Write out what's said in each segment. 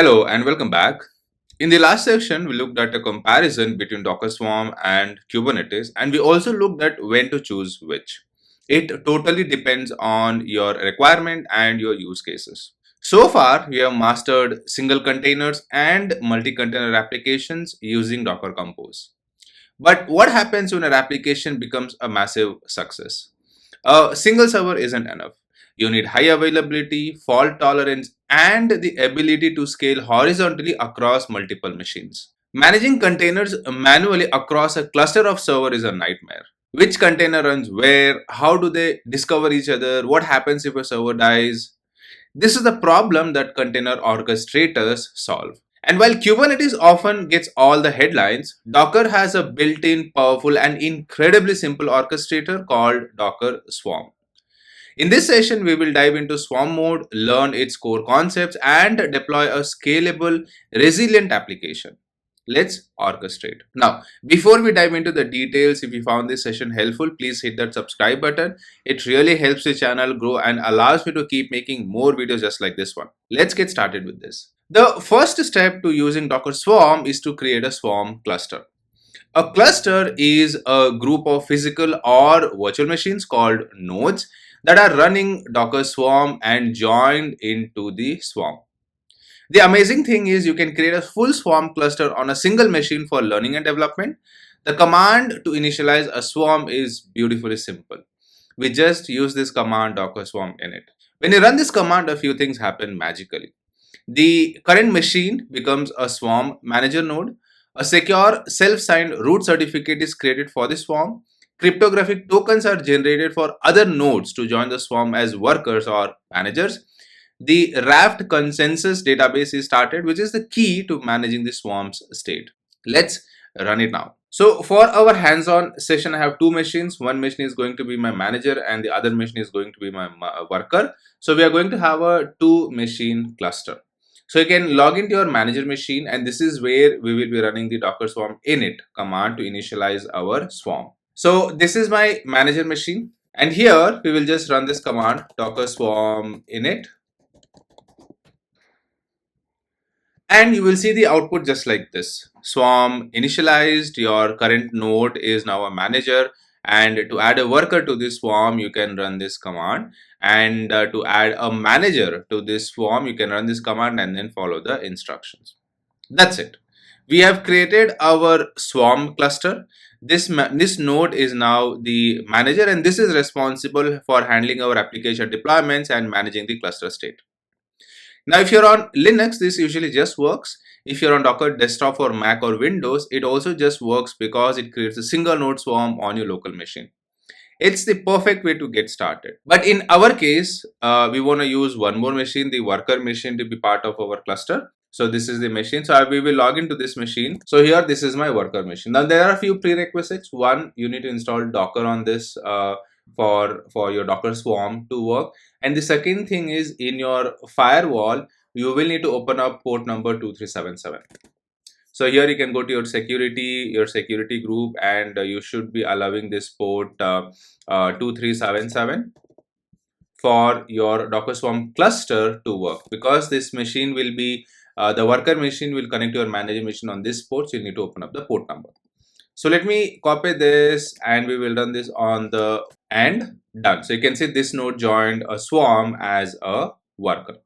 Hello and welcome back. In the last section, we looked at a comparison between Docker Swarm and Kubernetes, and we also looked at when to choose which. It totally depends on your requirement and your use cases. So far, we have mastered single containers and multi-container applications using Docker Compose. But what happens when an application becomes a massive success? A single server isn't enough. You need high availability, fault tolerance, and the ability to scale horizontally across multiple machines. Managing containers manually across a cluster of servers is a nightmare. Which container runs where? How do they discover each other? What happens if a server dies? This is the problem that container orchestrators solve. And while Kubernetes often gets all the headlines, Docker has a built-in, powerful, and incredibly simple orchestrator called Docker Swarm. In this session, we will dive into Swarm mode, learn its core concepts, and deploy a scalable, resilient application. Let's orchestrate. Now, before we dive into the details, if you found this session helpful, please hit that subscribe button. It really helps the channel grow and allows me to keep making more videos just like this one. Let's get started with this. The first step to using Docker Swarm is to create a Swarm cluster. A cluster is a group of physical or virtual machines called nodes that are running Docker Swarm and joined into the Swarm. The amazing thing is you can create a full Swarm cluster on a single machine for learning and development. The command to initialize a Swarm is beautifully simple. We just use this command Docker Swarm init. When you run this command, a few things happen magically. The current machine becomes a Swarm manager node. A secure self-signed root certificate is created for the Swarm. Cryptographic tokens are generated for other nodes to join the Swarm as workers or managers. The Raft consensus database is started, which is the key to managing the Swarm's state. Let's run it now. So for our hands-on session, I have two machines. One machine is going to be my manager and the other machine is going to be my worker. So we are going to have a two machine cluster. So you can log into your manager machine, and this is where we will be running the Docker Swarm init command to initialize our Swarm. So this is my manager machine, and here we will just run this command Docker Swarm init, and you will see the output just like this. Swarm initialized, your current node is now a manager, and to add a worker to this Swarm you can run this command, and to add a manager to this Swarm you can run this command and then follow the instructions. That's it. We have created our Swarm cluster. This node is now the manager, and this is responsible for handling our application deployments and managing the cluster state. Now, if you're on Linux, this usually just works. If you're on Docker desktop or Mac or Windows, it also just works because it creates a single node Swarm on your local machine. It's the perfect way to get started. But in our case, we want to use one more machine, the worker machine, to be part of our cluster. So this is the machine. So we will log into this machine. So here, this is my worker machine. Now there are a few prerequisites. One, you need to install Docker on this for your Docker Swarm to work. And the second thing is, in your firewall, you will need to open up port number 2377. So here you can go to your security group, and you should be allowing this port 2377 for your Docker Swarm cluster to work, because this machine will be the worker machine will connect to your manager machine on this port. So you need to open up the port number. So let me copy this, and we will run this on the and done. So you can see this node joined a Swarm as a worker,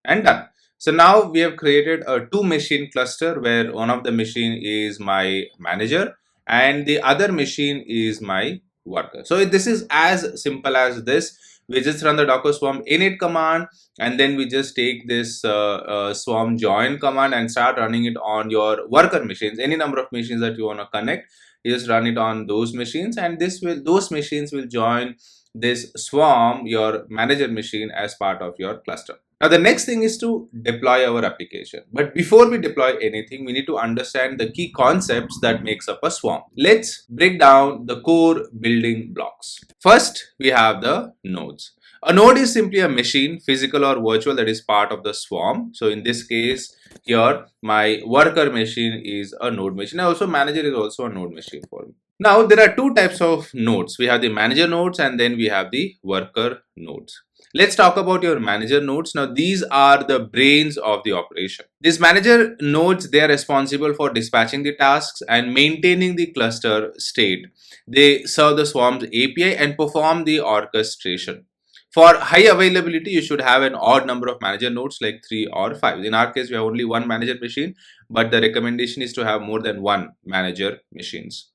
and done. So now we have created a two machine cluster where one of the machine is my manager and the other machine is my worker. So this is as simple as this. We just run the Docker Swarm init command, and then we just take this Swarm join command and start running it on your worker machines. Any number of machines that you want to connect, you just run it on those machines, and those machines will join this Swarm, your manager machine, as part of your cluster. Now the next thing is to deploy our application. But before we deploy anything, we need to understand the key concepts that makes up a Swarm. Let's break down the core building blocks. First, we have the nodes. A node is simply a machine, physical or virtual, that is part of the Swarm. So in this case, here my worker machine is a node machine. Also, manager is also a node machine for me. Now, there are two types of nodes. We have the manager nodes and then we have the worker nodes. Let's talk about your manager nodes. Now, these are the brains of the operation. These manager nodes, they are responsible for dispatching the tasks and maintaining the cluster state. They serve the Swarm's API and perform the orchestration. For high availability, you should have an odd number of manager nodes like 3 or 5. In our case, we have only one manager machine, but the recommendation is to have more than one manager machines.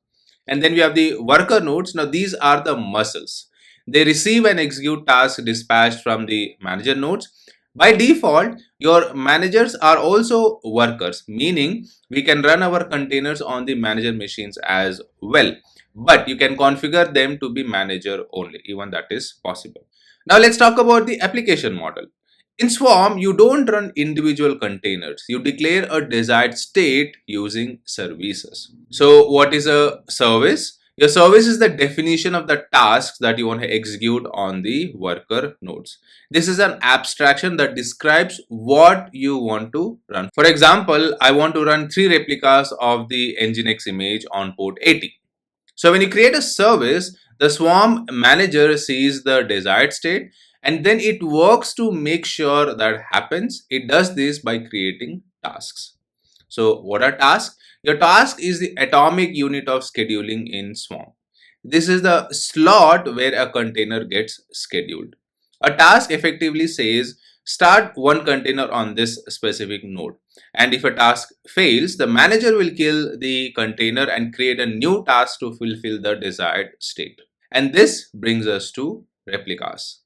And then we have the worker nodes. Now these are the muscles. They receive and execute tasks dispatched from the manager nodes. By default, your managers are also workers, meaning we can run our containers on the manager machines as well. But you can configure them to be manager only, even that is possible. Now let's talk about the application model. In Swarm, you don't run individual containers. You declare a desired state using services. So what is a service? Your service is the definition of the tasks that you want to execute on the worker nodes. This is an abstraction that describes what you want to run. For example, I want to run 3 replicas of the Nginx image on port 80. So when you create a service, the Swarm manager sees the desired state and then it works to make sure that happens. It does this by creating tasks. So what are tasks? Your task is the atomic unit of scheduling in Swarm. This is the slot where a container gets scheduled. A task effectively says start one container on this specific node. And if a task fails, the manager will kill the container and create a new task to fulfill the desired state. And this brings us to replicas.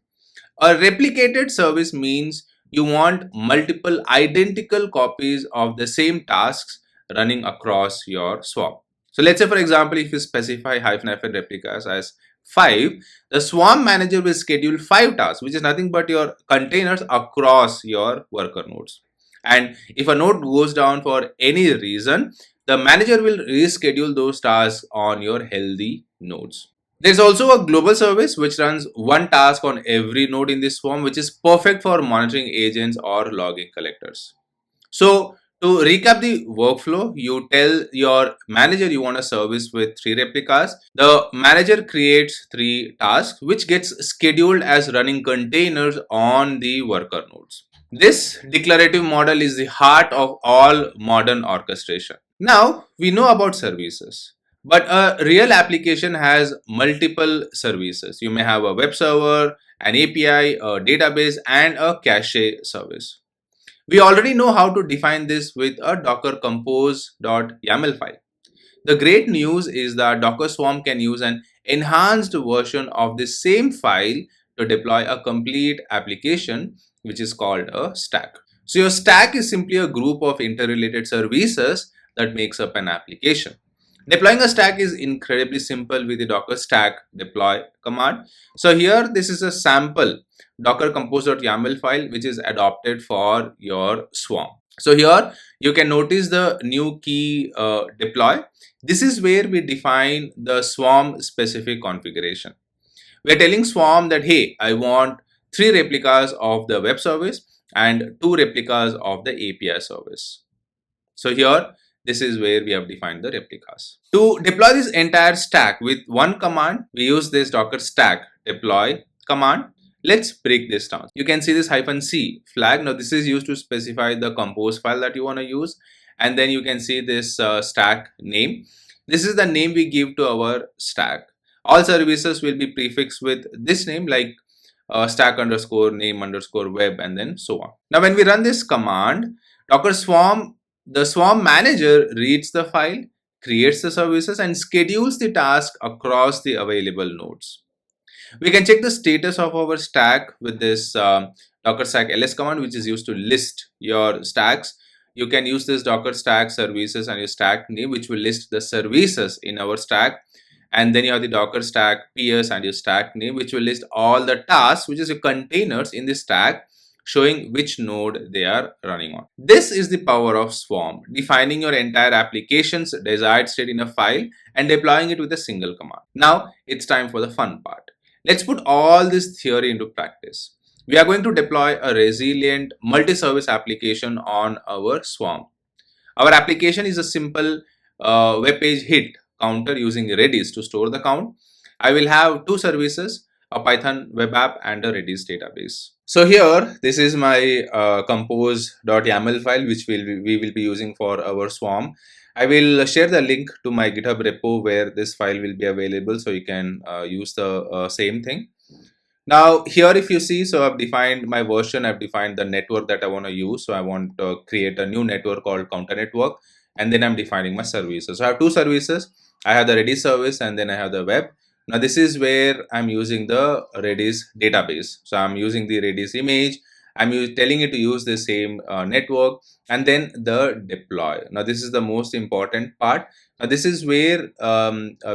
A replicated service means you want multiple identical copies of the same tasks running across your Swarm. So let's say, for example, if you specify -n replicas as 5, the Swarm manager will schedule 5 tasks, which is nothing but your containers across your worker nodes. And if a node goes down for any reason, the manager will reschedule those tasks on your healthy nodes. There's also a global service which runs one task on every node in this Swarm, which is perfect for monitoring agents or logging collectors. So to recap the workflow, you tell your manager you want a service with 3 replicas. The manager creates 3 tasks which gets scheduled as running containers on the worker nodes. This declarative model is the heart of all modern orchestration. Now we know about services. But a real application has multiple services. You may have a web server, an API, a database, and a cache service. We already know how to define this with a docker compose.yaml file. The great news is that Docker Swarm can use an enhanced version of the same file to deploy a complete application, which is called a stack. So your stack is simply a group of interrelated services that makes up an application. Deploying a stack is incredibly simple with the docker stack deploy command. So here this is a sample docker compose.yaml file which is adopted for your Swarm. So here you can notice the new key deploy. This is where we define the Swarm specific configuration. We are telling Swarm that hey, I want 3 replicas of the web service and 2 replicas of the API service. So here this is where we have defined the replicas. To deploy this entire stack with one command, we use this docker stack deploy command. Let's break this down. You can see this -c flag. Now this is used to specify the compose file that you want to use. And then you can see this stack name. This is the name we give to our stack. All services will be prefixed with this name like stack underscore name underscore web and then so on. Now when we run this command, docker swarm, the Swarm manager reads the file, creates the services and schedules the task across the available nodes. We can check the status of our stack with this docker stack ls command, which is used to list your stacks. You can use this docker stack services and your stack name, which will list the services in our stack. And then you have the docker stack ps and your stack name, which will list all the tasks, which is your containers in the stack, showing which node they are running on. This is the power of Swarm, defining your entire application's desired state in a file and deploying it with a single command. Now it's time for the fun part. Let's put all this theory into practice. We are going to deploy a resilient multi-service application on our Swarm. Our application is a simple web page hit counter using Redis to store the count. I will have two services, a Python web app and a Redis database. So here, this is my compose.yaml file, which we will be using for our swarm. I will share the link to my GitHub repo where this file will be available, so you can use the same thing. Now here, if you see, so I've defined my version, I've defined the network that I want to use. So I want to create a new network called counter network, and then I'm defining my services. So I have two services. I have the Redis service and then I have the web. Now this is where I'm using the Redis database. So I'm using the Redis image. I'm telling it to use the same network, and then the deploy. Now this is the most important part. Now this is where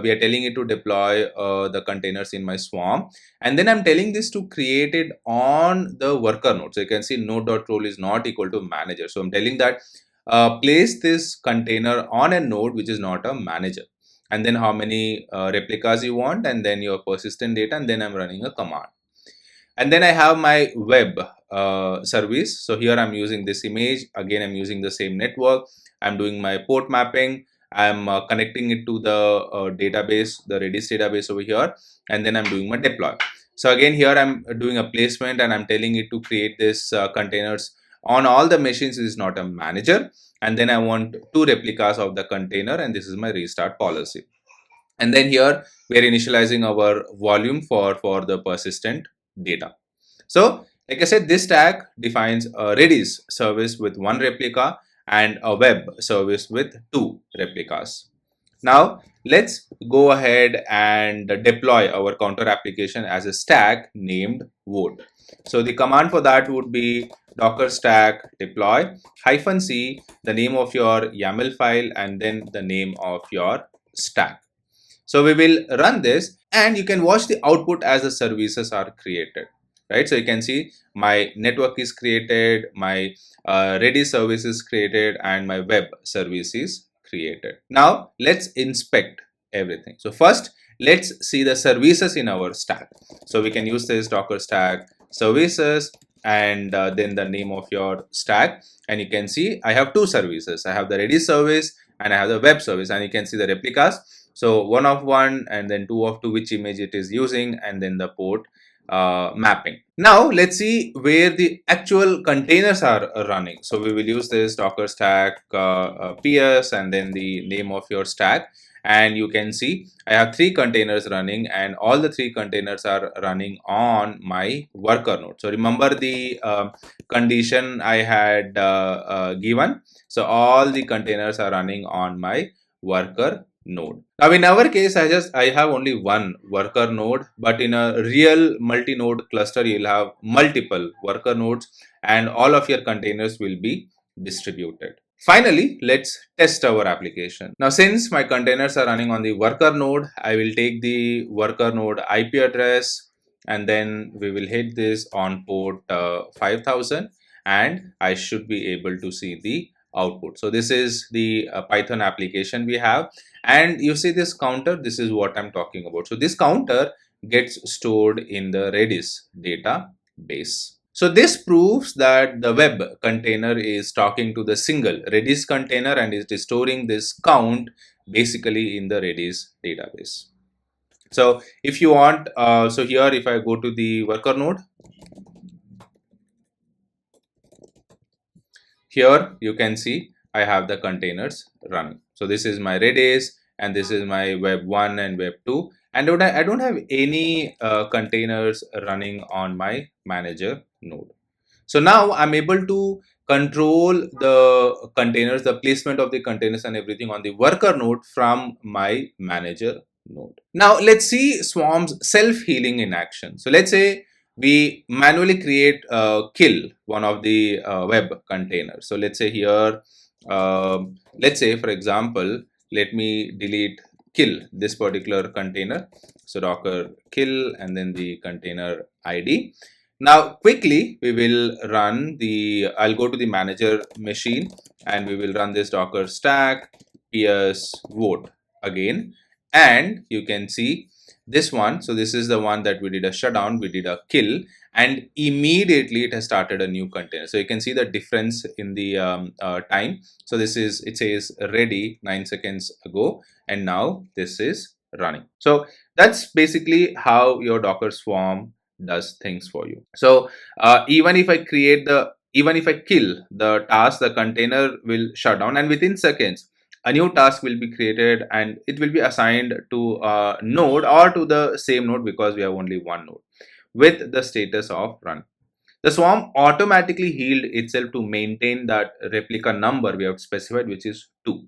we are telling it to deploy the containers in my swarm, and then I'm telling this to create it on the worker node. So you can see node.role is not equal to manager. So I'm telling that place this container on a node which is not a manager, and then how many replicas you want, and then your persistent data, and then I'm running a command. And then I have my web service. So here I'm using this image. Again, I'm using the same network. I'm doing my port mapping. I'm connecting it to the database, the Redis database over here, and then I'm doing my deploy. So again, here I'm doing a placement, and I'm telling it to create this containers on all the machines. It is not a manager. And then I want two replicas of the container, and this is my restart policy. And then here we are initializing our volume for the persistent data. So like I said, this tag defines a Redis service with one replica and a web service with two replicas. Now let's go ahead and deploy our counter application as a stack named vote. So the command for that would be docker stack deploy -c, the name of your YAML file, and then the name of your stack. So we will run this, and you can watch the output as the services are created, right? So you can see my network is created, my Redis service is created, and my web service is created. Now let's inspect everything. So first, let's see the services in our stack. So we can use this docker stack services, and then the name of your stack, and you can see I have two services. I have the Redis service and I have the web service, and you can see the replicas. So 1 of 1 and then 2 of 2, which image it is using, and then the port mapping. Now let's see where the actual containers are running. So we will use this docker stack ps and then the name of your stack, and you can see I have 3 containers running, and all the 3 containers are running on my worker node. So remember the condition I had given. So all the containers are running on my worker node. Now in our case, I have only one worker node, but in a real multi-node cluster, you'll have multiple worker nodes, and all of your containers will be distributed. Finally, let's test our application. Now, since my containers are running on the worker node, I will take the worker node IP address, and then we will hit this on port 5000, and I should be able to see the output. So this is the Python application we have, and you see this counter. This is what I'm talking about. So this counter gets stored in the Redis database. So this proves that the web container is talking to the single Redis container, and it is storing this count basically in the Redis database. So if you want, so here if I go to the worker node, here you can see I have the containers running. So this is my Redis, and this is my web 1 and web 2, and I don't have any containers running on my manager node. So now I'm able to control the containers, the placement of the containers and everything on the worker node from my manager node. Now let's see Swarm's self-healing in action. So let's say we manually create kill one of the web containers. So let's say here, let's say for example, let me delete kill this particular container. So docker kill and then the container ID. Now quickly we will run the, I'll go to the manager machine and we will run this docker stack ps vote again, and you can see this one. So this is the one that we did a shutdown, we did a kill, and immediately it has started a new container. So you can see the difference in the time. So this is, it says ready 9 seconds ago, and now this is running. So that's basically how your Docker Swarm does things for you. So even if I even if I kill the task, the container will shut down, and within seconds a new task will be created and it will be assigned to a node or to the same node, because we have only one node, with the status of run. The swarm automatically healed itself to maintain that replica number we have specified, which is 2.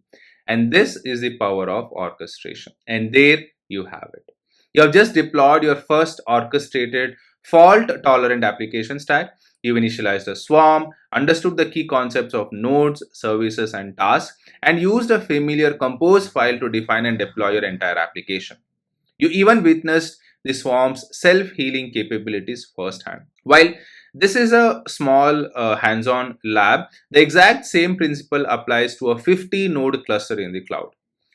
And this is the power of orchestration. And there you have it. You have just deployed your first orchestrated fault-tolerant application stack. You initialized a swarm, understood the key concepts of nodes, services, and tasks, and used a familiar compose file to define and deploy your entire application. You even witnessed the swarm's self-healing capabilities firsthand. While this is a small hands-on lab, the exact same principle applies to a 50-node cluster in the cloud.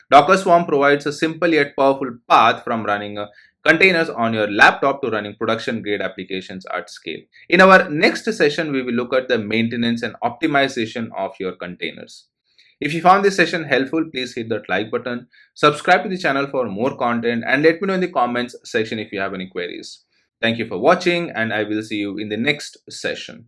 Docker Swarm provides a simple yet powerful path from running containers on your laptop to running production-grade applications at scale. In our next session, we will look at the maintenance and optimization of your containers. If you found this session helpful, please hit that like button, subscribe to the channel for more content, and let me know in the comments section if you have any queries. Thank you for watching, and I will see you in the next session.